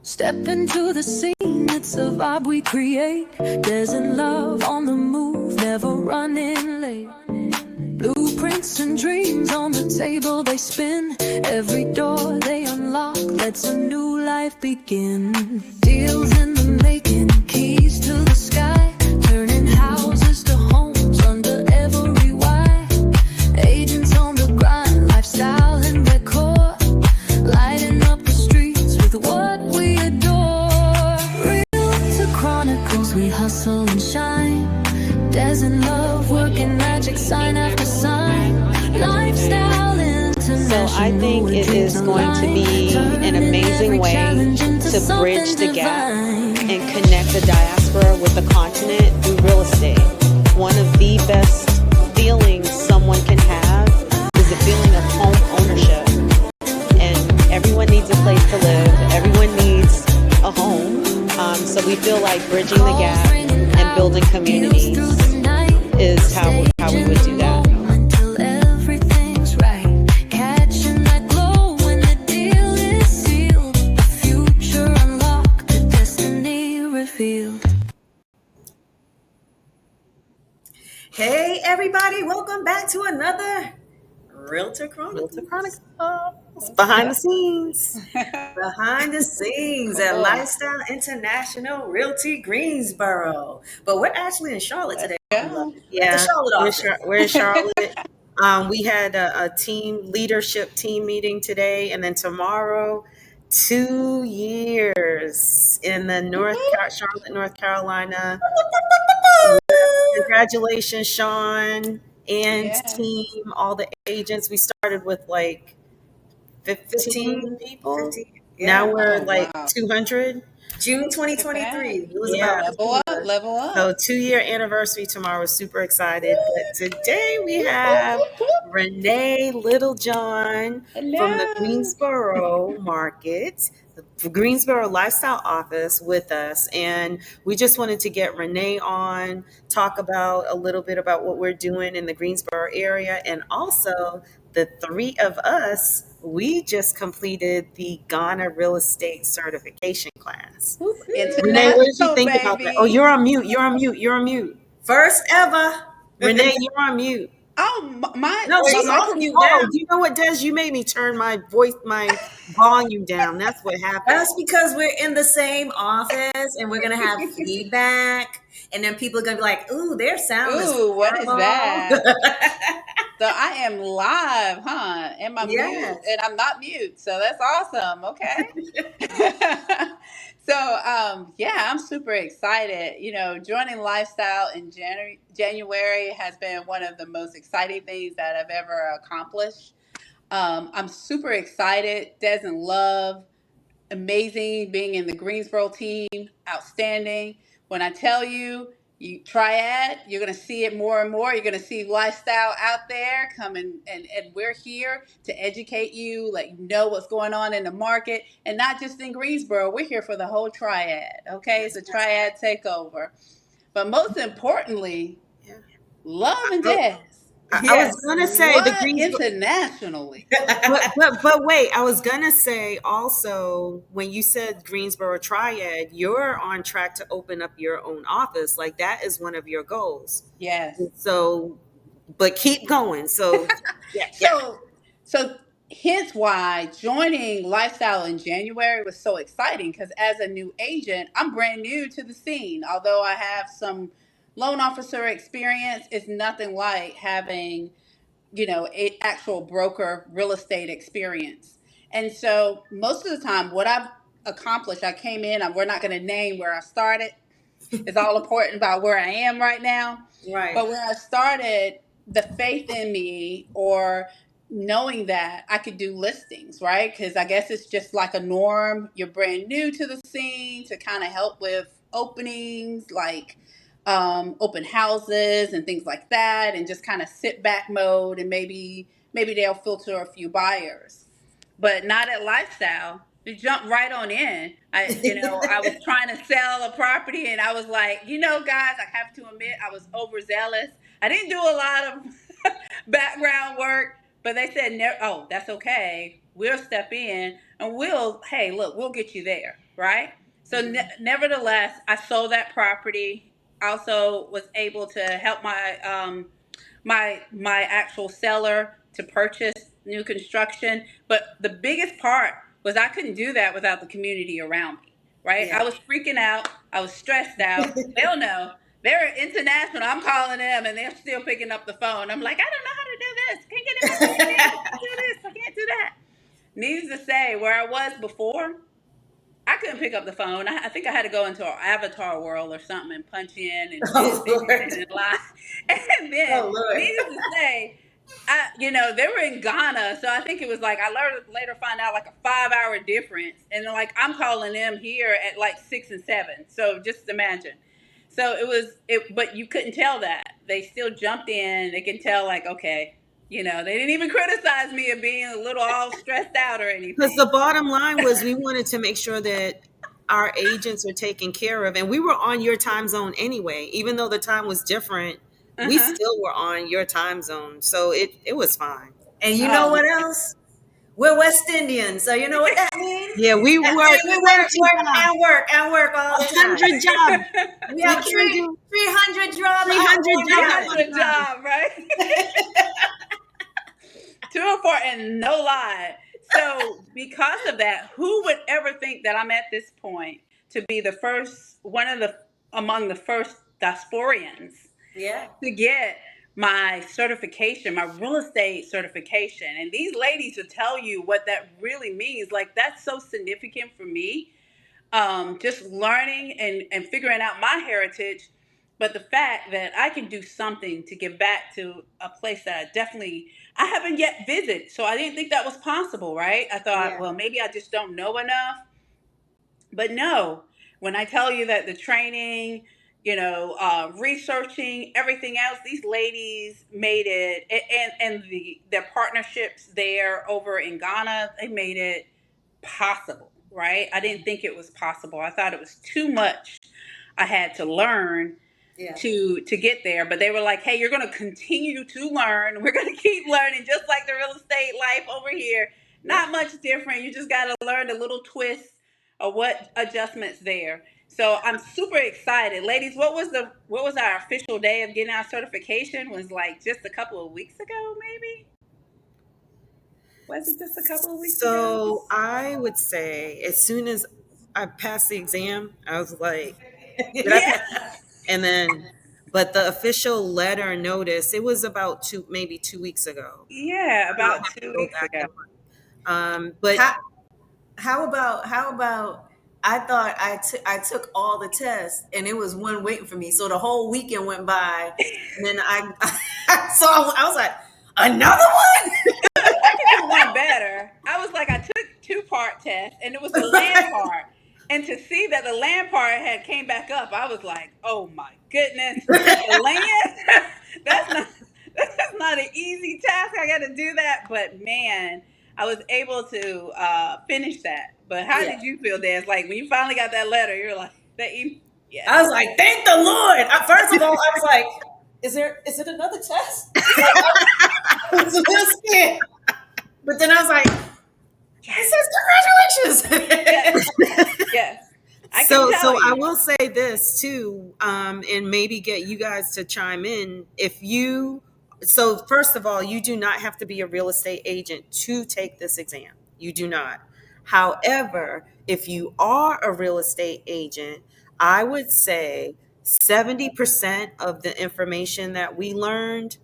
Step into the scene, it's a vibe we create. There's in love on the move, never running late. Blueprints and dreams on the table they spin. Every door they unlock lets a new life begin. Deals in the making, keys to the sky, turning houses to homes under every why. Agents on the grind, lifestyle and decor, lighting up the streets with what we adore. Realtor Chronicles, we hustle and shine. Des in love, working magic, sign after sign. Lifestyle International. So I think it is going to be an amazing way to bridge the gap and connect the diaspora with the continent through real estate. One of the best feelings someone can have is the feeling of home ownership. And everyone needs a place to live. Everyone needs a home. So we feel like bridging the gap and building communities is how we would do that. Hey everybody, welcome back to another Realtor Chronicles. Behind the scenes. Behind the scenes at Lifestyle International Realty Greensboro. But we're actually in Charlotte today. Yeah, Charlotte office. we're in Charlotte. We had a leadership team meeting today, and then tomorrow, 2 years in the Charlotte, North Carolina. Congratulations, Sean and team, all the agents. We started with like 15 people. 15, yeah. Now we're 200. June 2023. It was about level up. So 2-year anniversary tomorrow. We're super excited. But today we have Renee Littlejohn from the Greensboro market, the Greensboro Lifestyle office with us. And we just wanted to get Renee on, talk about a little bit about what we're doing in the Greensboro area. And also the three of us, we just completed the Ghana real estate certification class. Renee, what did you think about that? Oh, you're on mute. First ever. Renee, you're on mute. Oh, my. No, she's off mute now. now. You know what, Des? You made me turn my volume down. That's what happened. That's because we're in the same office and we're going to have feedback. And then people are going to be like, ooh, their sound is horrible. What is that? So I am live, huh? Am I mute? And I'm not mute. So that's awesome. Okay. So, I'm super excited. You know, joining Lifestyle in January has been one of the most exciting things that I've ever accomplished. I'm super excited. Des and Love, amazing being in the Greensboro team, outstanding. When I tell you, Triad, you're going to see it more and more. You're going to see Lifestyle out there coming, and we're here to educate you, let you know what's going on in the market, and not just in Greensboro. We're here for the whole Triad, okay? It's a Triad takeover. But most importantly, Love and Des. I was gonna say the Greensboro internationally, but wait, I was gonna say also when you said Greensboro Triad, you're on track to open up your own office. Like that is one of your goals. Yes. So, but keep going. So, So hence why joining Lifestyle in January was so exciting, because as a new agent, I'm brand new to the scene. Although I have some loan officer experience, it's nothing like having, an actual broker real estate experience. And so most of the time what I've accomplished, I came in, we're not going to name where I started. It's all important about where I am right now. Right. But where I started, the faith in me, or knowing that I could do listings, right? Because I guess it's just like a norm. You're brand new to the scene, to kind of help with openings, like open houses and things like that, and just kind of sit back mode, and maybe they'll filter a few buyers. But not at Lifestyle. You jump right on in. I was trying to sell a property, and I was like, guys, I have to admit, I was overzealous. I didn't do a lot of background work, but they said, no, oh, that's okay. We'll step in. and hey, look, we'll get you there, right? So nevertheless, I sold that property. Also was able to help my actual seller to purchase new construction. But the biggest part was I couldn't do that without the community around me, right? Yeah. I was freaking out. I was stressed out. They'll know. They're international. I'm calling them and they're still picking up the phone. I'm like, I don't know how to do this. Can't get in my computer. I can't do this. I can't do that. Needless to say, where I was before, I couldn't pick up the phone. I think I had to go into an avatar world or something and punch in Oh Lord. and lie. And then, Oh Lord. needless to say, they were in Ghana, so I think it was like I later find out like a 5-hour difference, and like I'm calling them here at like 6 and 7. So just imagine. So but you couldn't tell that. They still jumped in. They can tell like, okay, they didn't even criticize me of being a little all stressed out or anything. Because the bottom line was we wanted to make sure that our agents are taken care of. And we were on your time zone anyway. Even though the time was different, we still were on your time zone. So it was fine. And you know what else? We're West Indians, so you know what that means? Yeah, we work and work all the time. 100 jobs. We have 300 jobs. 300 jobs, right? 204, and no lie. So because of that, who would ever think that I'm at this point to be among the first Diasporans to get my certification, my real estate certification? And these ladies will tell you what that really means. Like, that's so significant for me. Just learning and figuring out my heritage, but the fact that I can do something to give back to a place that I haven't yet visited. So I didn't think that was possible, right? I thought, well, maybe I just don't know enough. But no, when I tell you that the training, researching, everything else, these ladies made it, and their partnerships there over in Ghana, they made it possible, right? I didn't think it was possible. I thought it was too much I had to learn to get there. But they were like, hey, you're going to continue to learn. We're going to keep learning, just like the real estate life over here. Not much different. You just got to learn a little twist of what adjustments there. So I'm super excited. Ladies, what was our official day of getting our certification? Was like just a couple of weeks ago, maybe? Was it just a couple of weeks ago? So I would say as soon as I passed the exam, I was like, but the official letter notice, it was about maybe 2 weeks ago. Yeah, about 2 weeks ago. But how about I thought I took all the tests and it was one waiting for me. So the whole weekend went by, and then I was like, another one. I can do one better. I was like, I took 2-part test, and it was the land part. And to see that the land part had came back up, I was like, oh my goodness, the land. that's not an easy task. I got to do that, but man, I was able to finish that. But how did you feel, Dan? Like when you finally got that letter, you're like, I was like, thank the Lord. First of all, I was like, is it another test? I was a little scared. But then I was like, it says congratulations. Yes. So I will say this too, and maybe get you guys to chime in. So first of all, you do not have to be a real estate agent to take this exam. You do not. However, if you are a real estate agent, I would say 70% of the information that we learned,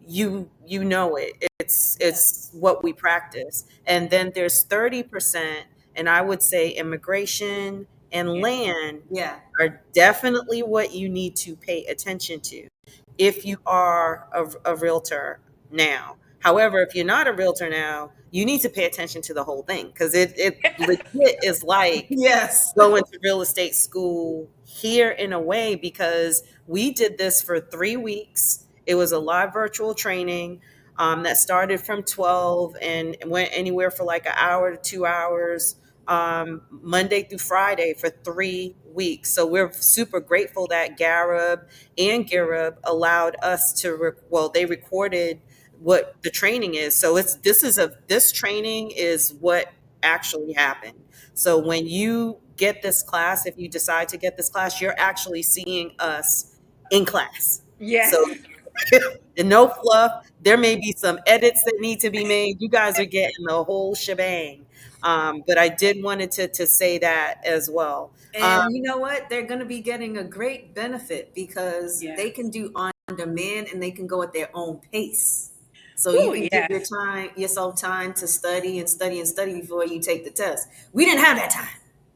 you know it. It's what we practice. And then there's 30%, and I would say immigration and land are definitely what you need to pay attention to if you are a realtor now. However, if you're not a realtor now, you need to pay attention to the whole thing, because it legit is like going to real estate school here in a way, because we did this for 3 weeks. It was a live virtual training that started from 12 and went anywhere for like an hour to 2 hours, Monday through Friday for 3 weeks. So we're super grateful that Garib and Girib allowed us to, they recorded what the training is. So this training is what actually happen. So when you get this class, if you decide to get this class, you're actually seeing us in class. So Yes. and no fluff. There may be some edits that need to be made. You guys are getting the whole shebang. But I did wanted to say that as well. And you know what? They're going to be getting a great benefit because Yes. they can do on demand and they can go at their own pace. So you Ooh, can give yes. yourself time to study and study and study before you take the test. We didn't have that time.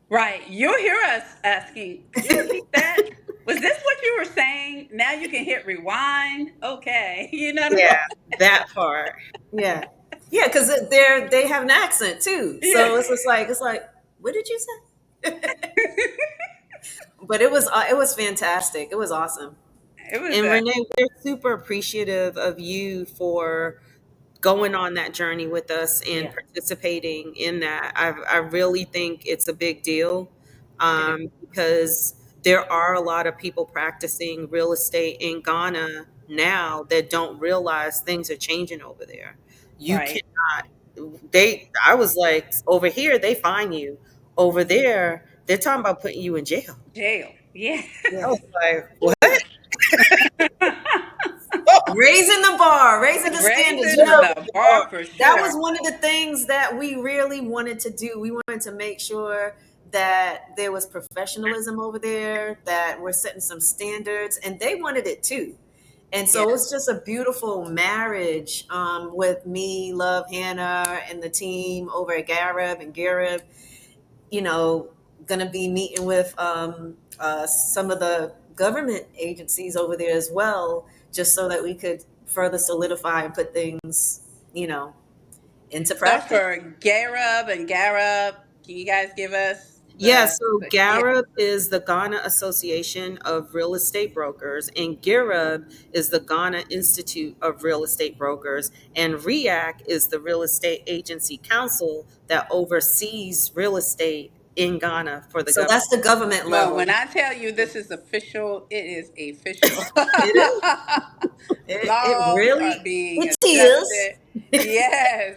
Right. You'll hear us asking, could you repeat that? Was this what you were saying? Now you can hit rewind. Okay. You know what Yeah, I that part. Yeah. Yeah, because they have an accent too. mean? So Yeah. it's like, what did you say? But it was fantastic. It was awesome. It was And a, Renee, we're super appreciative of you for going on that journey with us and Yeah, participating in that. I really think it's a big deal, it is. because there are a lot of people practicing real estate in Ghana now that don't realize things are changing over there. You Right. cannot, I was like, over here, they fine you. Over there, they're talking about putting you in jail. Jail. Yeah. I yeah. was like, what? Raising the standards. Raising the bar for That sure. was one of the things that we really wanted to do. We wanted to make sure that there was professionalism over there, that we're setting some standards, and they wanted it too. And Yeah. so it's just a beautiful marriage, with me, Love, Hannah, and the team over at Garib, you know, going to be meeting with some of the government agencies over there as well, just so that we could further solidify and put things, you know, into So practice. for Garub and Garub, can you guys give us Yeah, so yeah, GARUB is the Ghana Association of Real Estate Brokers, and GIRUB is the Ghana Institute of Real Estate Brokers, and REAC is the Real Estate Agency Council that oversees real estate in Ghana for the So government. that's the government well, level. when I tell you this is official, it is official. It is. It Laws are really, being it is. adjusted. Yes.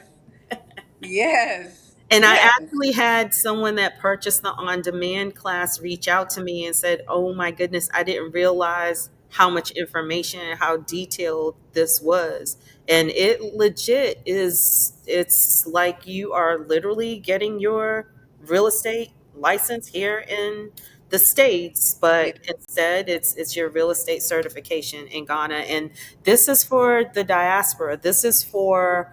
Yes. And I Yes. actually had someone that purchased the on demand class reach out to me and said, "Oh my goodness, I didn't realize how much information and how detailed this was." And it legit is, it's like you are literally getting your real estate license here in the States, Yeah. but instead it's your real estate certification in Ghana. And this is for the diaspora. This is for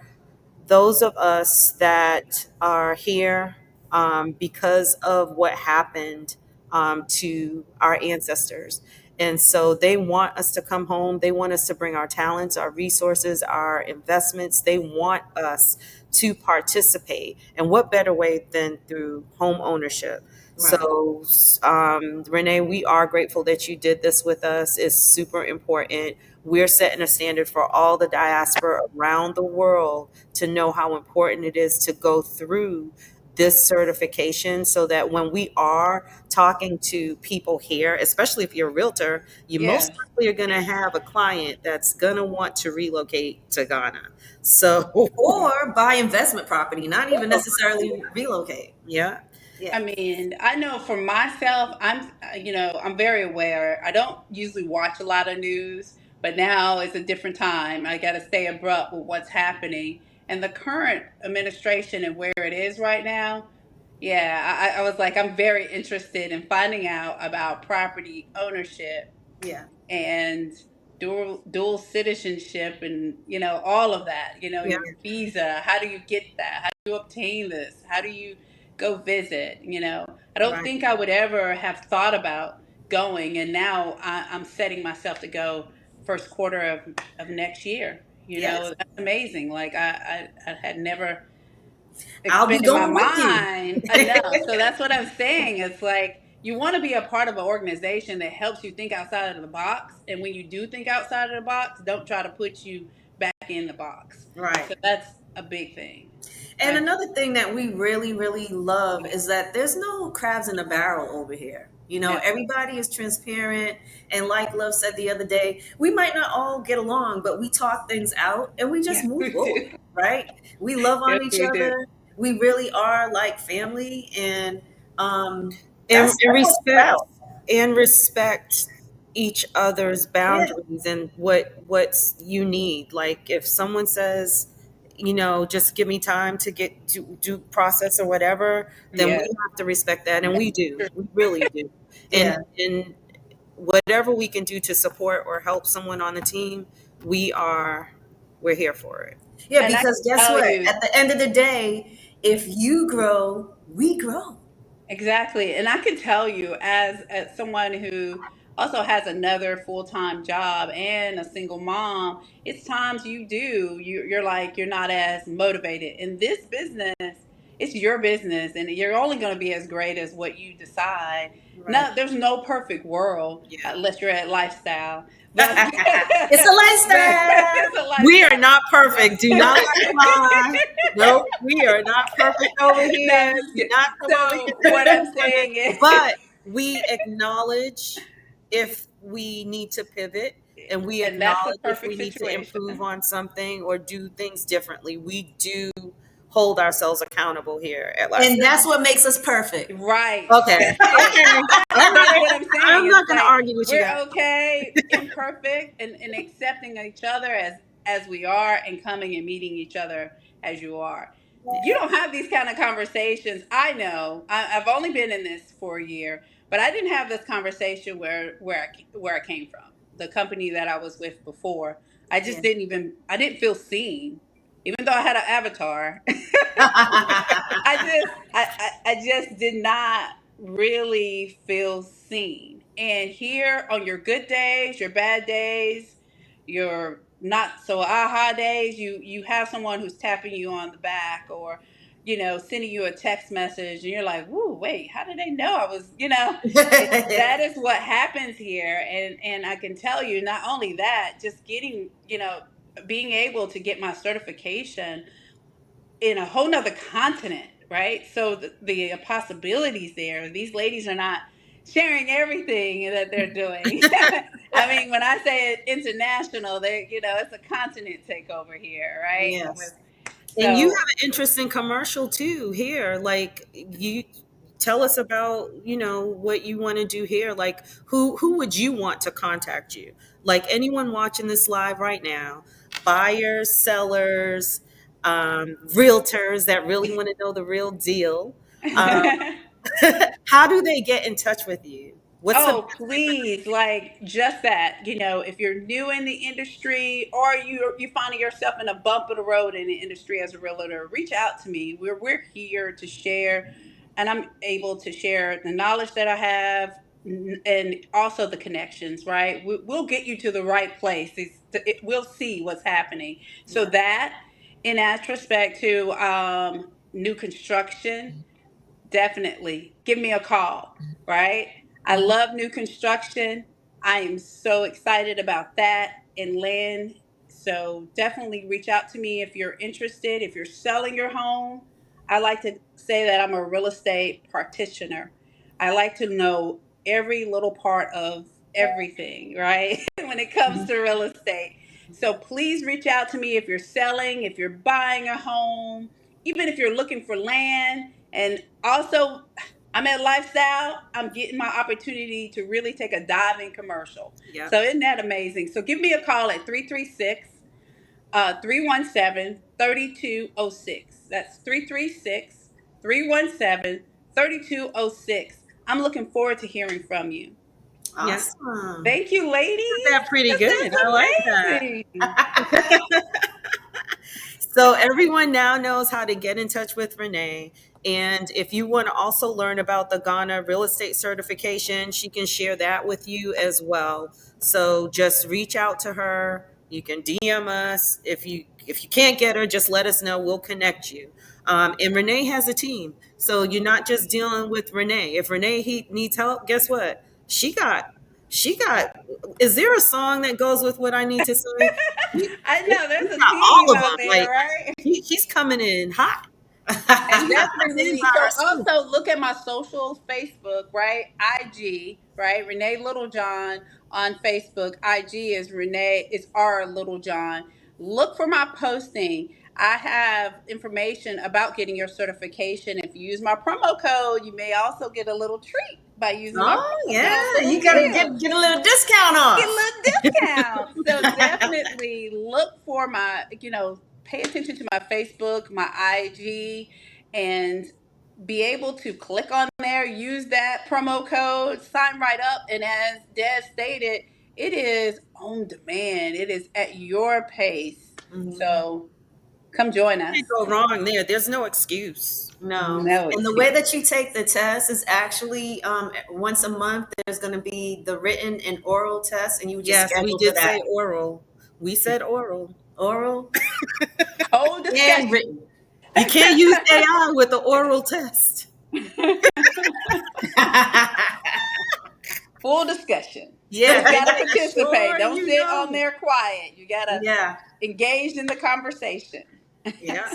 those of us that are here, because of what happened, to our ancestors. And so they want us to come home. They want us to bring our talents, our resources, our investments. They want us to participate. And what better way than through home ownership? Right. So, Renee, we are grateful that you did this with us. It's super important. We're setting a standard for all the diaspora around the world to know how important it is to go through this certification, so that when we are talking to people here, especially if you're a realtor, you most Yes. likely are going to have a client that's going to want to relocate to Ghana. So, Or buy investment property, not even necessarily relocate. yeah. Yeah. I mean, I know for myself, I'm very aware. I don't usually watch a lot of news, but now it's a different time. I got to stay abrupt with what's happening. And the current administration and where it is right now, yeah, I was like, I'm very interested in finding out about property ownership Yeah. and dual citizenship and all of that, Yeah. your visa, how do you get that, how do you obtain this, how do you go visit, I don't Right. think I would ever have thought about going, and now I'm setting myself to go first quarter of next year. Yes. That's amazing. Like I had never I'll be expand in my going with you. mind enough. So that's what I'm saying. It's like you want to be a part of an organization that helps you think outside of the box. And when you do think outside of the box, don't try to put you back in the box. Right. So that's a big thing. And another thing that we really, really love is that there's no crabs in the barrel over here. You know, Yeah. everybody is transparent. And like Love said the other day, we might not all get along, but we talk things out and we just Yes, move we forward, do. right? We love Yes, on each we do. other. We really are like family, and and, and that's what it's respect about. and respect each other's Yeah, boundaries and what's you need. Like if someone says, just give me time to do process or whatever, then we Yes. have to respect that, and we really do. yeah, And whatever we can do to support or help someone on the team, we're here for it. yeah. And I Because can guess tell what? you, At the end of the day, if you grow, we grow. exactly. And I can tell you, as someone who also has another full-time job and a single mom, it's times you're like you're not as motivated. In this business, it's your business and you're only going to be as great as what you decide. Right. No, there's no perfect world Yeah. unless you're at Lifestyle. But It's a but lifestyle. it's a We are lifestyle. not perfect. Do not let us lie. Nope, we are not perfect over No, here. I'm just Do kidding. not come over So here what I'm thinking we're perfect. saying is, But we acknowledge if we need to pivot, and we and that's a acknowledge if we perfect need to situation. improve on something or do things differently. We do hold ourselves accountable here at And Lifestyle. that's what makes us perfect. Right. Okay. That's it. Okay. All That's right. what I'm saying. I'm It's not going to like argue with you we're guys. okay, imperfect, and accepting each other as we are, and coming and meeting each other as you are. You don't have these kind of conversations. I know. I've only been in this for a year, but I didn't have this conversation where I came from. The company that I was with before, I Yeah. just I didn't feel seen, even though I had an avatar. I just did not really feel seen. And here on your good days, your bad days, your not so aha days, you have someone who's tapping you on the back, or sending you a text message, and you're like, "Woo, wait, how did they know I was?" That is what happens here, and I can tell you, not only that, just getting, being able to get my certification in a whole nother continent, right? So the possibilities there, these ladies are not sharing everything that they're doing. I mean, when I say it international, it's a continent takeover here, right? Yes. And you have So, an interesting commercial too here. Like you tell us about, what you want to do here. Like who would you want to contact you? Like anyone watching this live right now, buyers, sellers, realtors that really want to know the real deal. Um, how do they get in touch with you? What's the oh, best way for them? please, like just that. If you're new in the industry, or you finding yourself in a bump of the road in the industry as a realtor, reach out to me. We're here to share, and I'm able to share the knowledge that I have, and also the connections. Right, we'll get you to the right place. We'll see what's happening. So Yeah. that, in that respect to new construction, definitely give me a call, right? I Mhm. love new construction. I am so excited about that and land. So definitely reach out to me if you're interested. If you're selling your home, I like to say that I'm a real estate practitioner. I like to know every little part of everything, right? When it comes Mhm. to real estate. So please reach out to me if you're selling, if you're buying a home, even if you're looking for land. And also, I'm at Lifestyle. I'm getting my opportunity to really take a dive in commercial. Yep. So isn't that amazing? So give me a call at 336 317 3206. That's 336 317 3206. I'm looking forward to hearing from you. Yeah. Awesome. Thank you, ladies. That pretty This good. I like is that. amazing. So everyone now knows how to get in touch with Renee. And if you want to also learn about the Ghana real estate certification, she can share that with you as well. So just reach out to her. You can DM us. If you can't get her, just let us know. We'll connect you. And Renee has a team. So you're not just dealing with Renee. If Renee needs help, guess what? She got is there a song that goes with what I need to say? I know there's He's a got all team of them. out there, Like right? he's coming in hot. And She's coming in definitely, by so her swoop. also look at my socials, Facebook, right? IG, right? Renee Littlejohn on Facebook. IG is Renee, it's R Littlejohn. Look for my posting. I have information about getting your certification. If you use my promo code, you may also get a little treat by using my Oh promo code. yeah, Little you gotta deal. get a little discount Get a off. little discount. So definitely look for my, pay attention to my Facebook, my IG, and be able to click on there, use that promo code, sign right up. And as Des stated, it is on demand. It is at your pace. Mhm. So come join us. Can't go wrong there. There's no excuse. No, No and the way excuse. that you take the test is actually once a month. There's going to be the written and oral test, and you would just Yes, we schedule for did that. say oral. We said oral. Oral Whole and discussion. written. You can't use AI with the oral test. Full discussion. Yeah, You got to Make participate. sure Don't you sit on know. there quiet. You got to yeah, engage in the conversation. Yeah.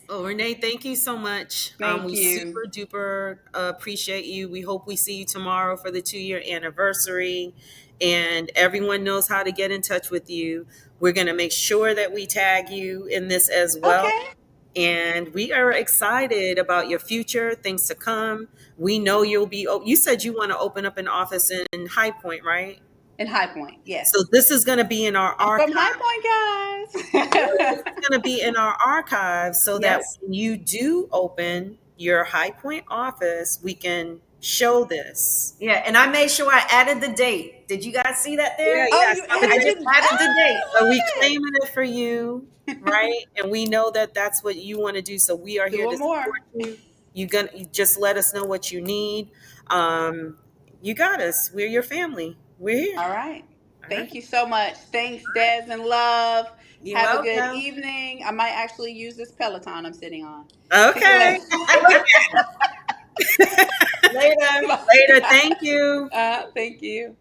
Oh, Renee, thank you so much. Thank We you. super duper appreciate you. We hope we see you tomorrow for the 2-year anniversary. And everyone knows how to get in touch with you. We're going to make sure that we tag you in this as well. Okay. And we are excited about your future, things to come. We know you'll be, you said you want to open up an office in High Point, right? In High Point, yes. So this is going to be in our I'm from archive. High Point, This guys. is going to be in our archives so that yes, when you do open your High Point office, we can show this. yeah. And I made sure I added the date. Did you guys see that Yeah, there? Oh, yeah. you So, I added just the. added the date. so we I love claiming it for you, right? And we know that that's what you want to do. So we are it. here Do to it more. support you. You just let us know what you need. Um, you got us. We're your family. We're here. All right. All Thank right. you so much. Thanks, Des and Love. You're Have a good welcome. evening. I might actually use this Peloton I'm sitting on. See you Okay. later. Later. Later. Thank you. Thank you.